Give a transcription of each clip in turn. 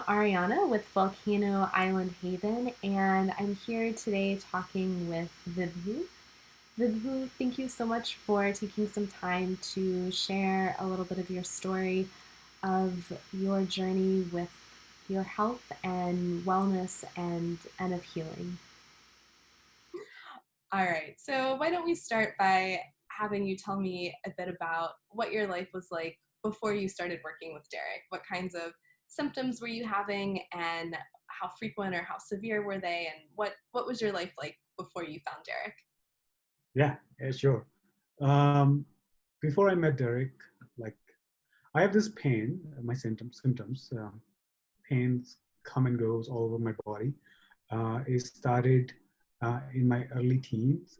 Ariana with Volcano Island Haven, and I'm here today talking with Vibhu. Vibhu, thank you so much for taking some time to share a little bit of your story of your journey with your health and wellness and of healing. All right, so why don't we start by having you tell me a bit about what your life was like before you started working with Derek? What kinds of symptoms were you having, and how frequent or how severe were they, and what was your life like before you found Derek? Yeah, sure. Um, Before I met Derek, like I have this pain, my symptoms, pains come and goes all over my body. It started in my late teens,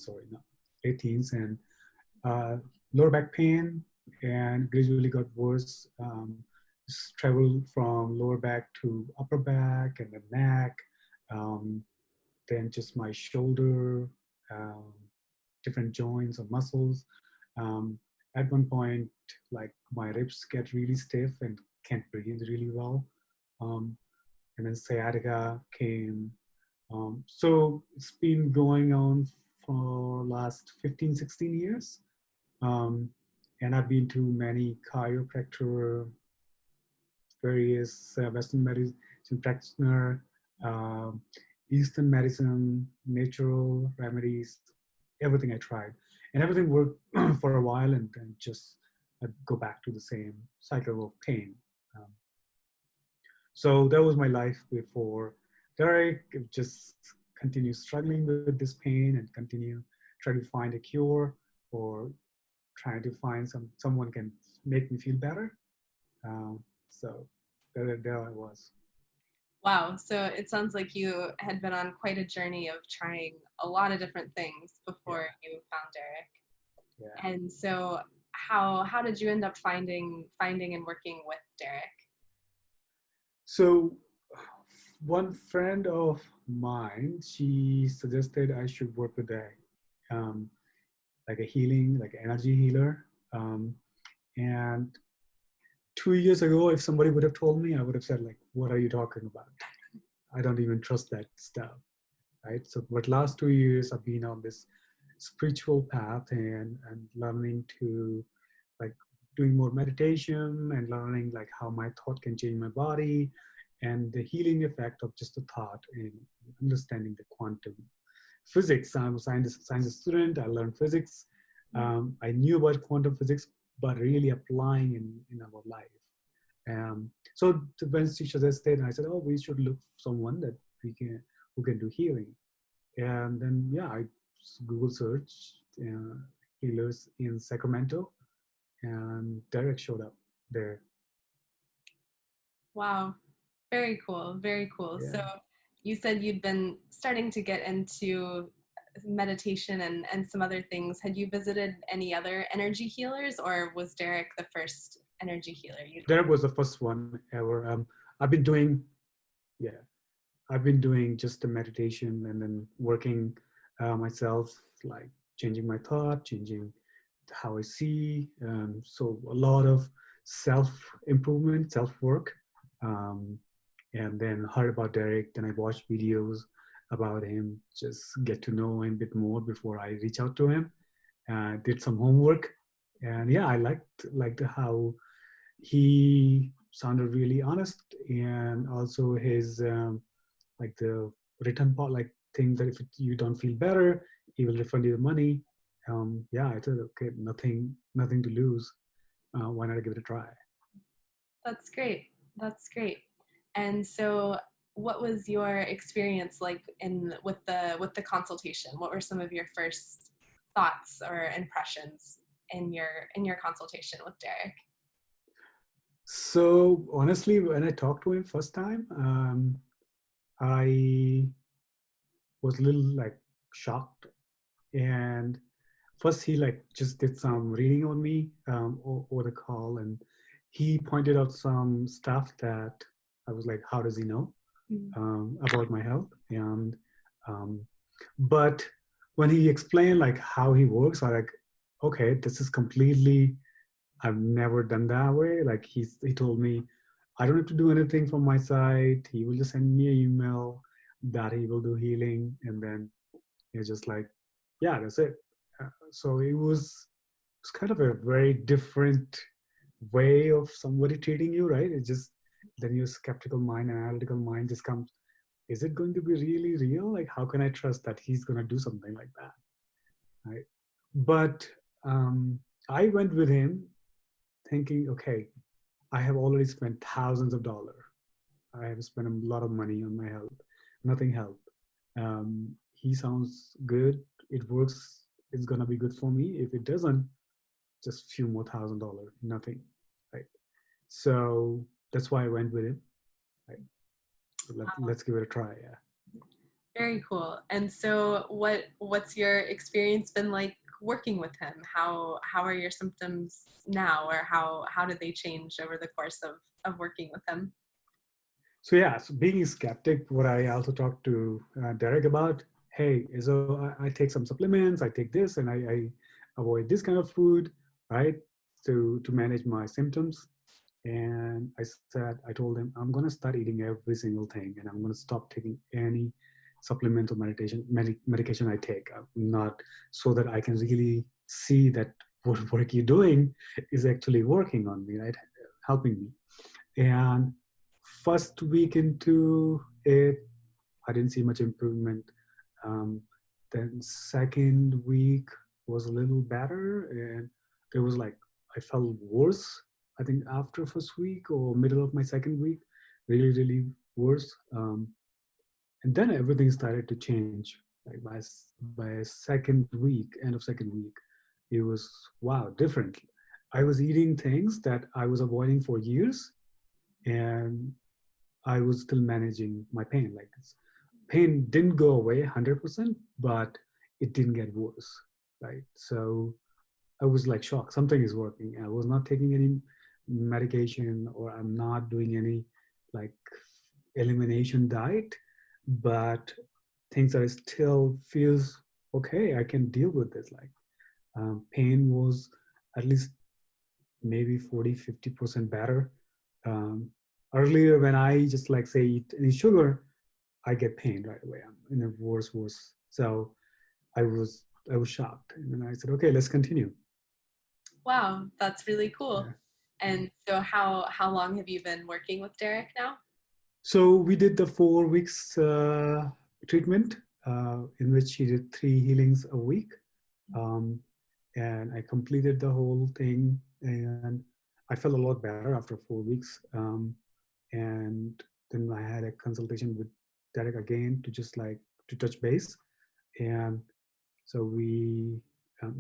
sorry, no, late teens, and uh, lower back pain, and gradually got worse. Traveled from lower back to upper back and the neck, um, then just my shoulder, um, different joints or muscles. Um, at one point, like my ribs get really stiff and can't breathe really well. Um, and then sciatica came. So it's been going on for last 15, 16 years. Um, and I've been to many chiropractor, various Western medicine practitioner, um, Eastern medicine, natural remedies, everything I tried. And everything worked for a while and then just I'd go back to the same cycle of pain. Um, so that was my life before Derek. Just continue struggling with this pain and continue try to find a cure or trying to find someone can make me feel better. So there I was. Wow, so it sounds like you had been on quite a journey of trying a lot of different things before Yeah, you found Derek. yeah. And so how did you end up finding and working with Derek? So one friend of mine, she suggested I should work with um, like a healing, like energy healer. Um, and 2 years ago, if somebody would have told me, I would have said like, "What are you talking about? I don't even trust that stuff." Right. So, but last 2 years, I've been on this spiritual path and learning to like doing more meditation and learning like how my thought can change my body and the healing effect of just a thought and understanding the quantum physics. I'm a science student. I learned physics. I knew about quantum physics, but really applying in our life. So when she suggested, I said, "Oh, we should look for someone that we can who can do healing." And then yeah, I Google search uh, healers in Sacramento, and Derek showed up there. Wow. Very cool. Very cool. So Yeah. you said you'd been starting to get into meditation and some other things. Had you visited any other energy healers, or was Derek the first energy healer you'd worked Derek was the first one ever. I've been doing, yeah, I've been doing just the meditation and then working myself, like changing my thought, changing how I see. So a lot of self improvement, self work. Um, and then heard about Derek. Then I watched videos about him, just get to know him a bit more before I reach out to him. Did some homework, and yeah, I liked how he sounded really honest, and also his like the return part, like things that if you don't feel better, he will refund you the money. Yeah, I thought okay, nothing to lose. Why not give it a try? That's great. That's great. And so what was your experience like in with the consultation? What were some of your first thoughts or impressions in your consultation with Derek? So honestly, when I talked to him first time, I was a little like shocked. And first, he like just did some reading on me over the call, and he pointed out some stuff that I was like, how does he know Mm. about my health? And um, but when he explained like how he works, I like, okay, this is completely. I've never done that way. Like he told me I don't have to do anything from my side. He will just send me an email that he will do healing, and then it's just like, yeah, that's it. So it's kind of a very different way of somebody treating you, right? It just then your skeptical mind and analytical mind just comes. Is it going to be really real? Like, how can I trust that he's going to do something like that, right? But um, I went with him thinking, okay, I have already spent thousands of dollars. I have spent a lot of money on my health. Nothing helped. He sounds good. It works. It's gonna be good for me. If it doesn't, just few more $1,000. Nothing, right? So that's why I went with it. Right? So let's give it a try. Yeah. Very cool. And so what's your experience been like working with him? How are your symptoms now, or how did they change over the course of working with him? So yeah, so being a skeptic, what I also talked to Derek about, hey, so I take some supplements, I take this, and I avoid this kind of food, right, to manage my symptoms. And I told him, I'm gonna start eating every single thing, and I'm gonna stop taking any supplemental medication I take. I'm not so that I can really see that what work you're doing is actually working on me, right, helping me. And first week into it, I didn't see much improvement. Um, then second week was a little better, and there was like I felt worse. I think after first week or middle of my second week, really worse. And then everything started to change. Like by second week, end of second week, it was wow different. I was eating things that I was avoiding for years, and I was still managing my pain. Like pain didn't go away 100%, but it didn't get worse, right? So I was like shocked. Something is working. I was not taking any medication, or I'm not doing any like elimination diet, but things are still feels okay. I can deal with this. Like pain was at least maybe 40-50% better. um, Earlier when I just like say eat any sugar, I get pain right away. I'm in a worse. So I was shocked, and then I said, okay, let's continue. Wow, that's really cool. Yeah. And so how long have you been working with Derek now? So we did the 4 weeks treatment, in which he did 3 healings a week. Um, and I completed the whole thing, and I felt a lot better after 4 weeks. And then I had a consultation with Derek again to just like to touch base. And so he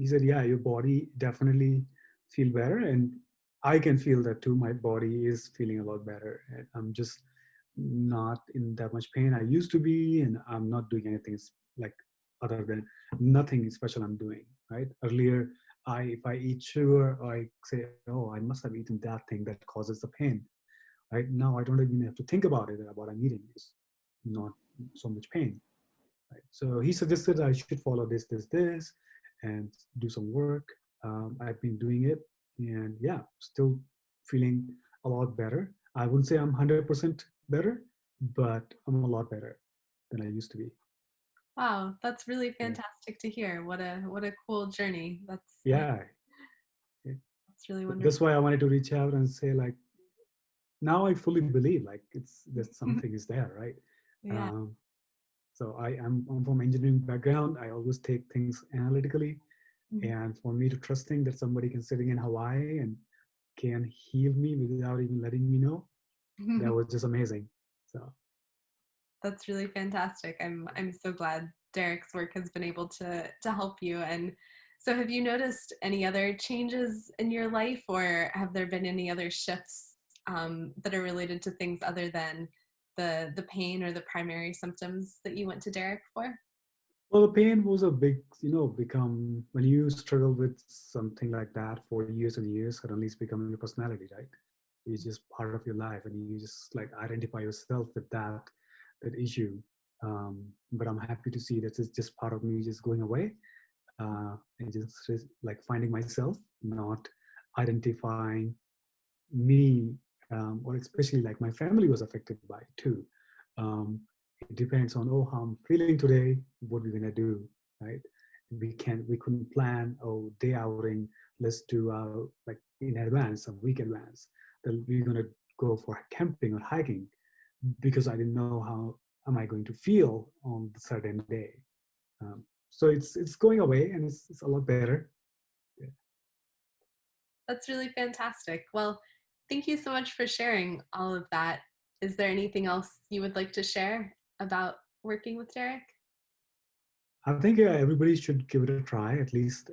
said, yeah, your body definitely feel better, and I can feel that too. My body is feeling a lot better, and I'm just not in that much pain I used to be, and I'm not doing anything like other than nothing special I'm doing. Right? Earlier, if I eat sugar, I say, oh, I must have eaten that thing that causes the pain. Right now, I don't even have to think about it about I'm eating. It's not so much pain. Right? So he suggested I should follow this, and do some work. I've been doing it, and yeah, still feeling a lot better. I wouldn't say I'm 100% better, but I'm a lot better than I used to be. Wow, that's really Yeah, fantastic to hear. What a cool journey. yeah. That's really wonderful. That's why I wanted to reach out and say like, now I fully believe like it's that something is there, right? Yeah. Um, so I'm from engineering background. I always take things analytically. And for me to trusting that somebody can sitting in Hawaii and can heal me without even letting me know, that was just amazing. So That's really fantastic. I'm so glad Derek's work has been able to help you. And so have you noticed any other changes in your life, or have there been any other shifts that are related to things other than the pain or the primary symptoms that you went to Derek for? well, the pain was a big, become when you struggle with something like that for years and years, suddenly it's becoming your personality, right? It's just part of your life, and you just like identify yourself with that issue. But I'm happy to see that it's just part of me just going away, and just like finding myself, not identifying me or especially like my family was affected by it too. Um, it depends on, oh, how I'm feeling today, what we're gonna do, right? We couldn't plan, oh, day outing, let's do like in advance, a week advance, that we're gonna go for camping or hiking, because I didn't know how am I going to feel on the certain day. So it's going away, and it's a lot better. Yeah. That's really fantastic. Well, thank you so much for sharing all of that. Is there anything else you would like to share about working with Derek? I think everybody should give it a try at least.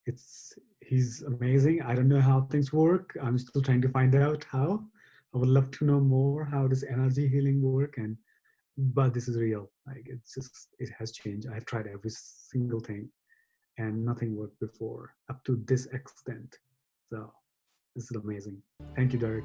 It's He's amazing. I don't know how things work. I'm still trying to find out how. I would love to know more how does energy healing work, and but this is real. Like it has changed. I've tried every single thing, and nothing worked before up to this extent. So this is amazing. Thank you, Derek.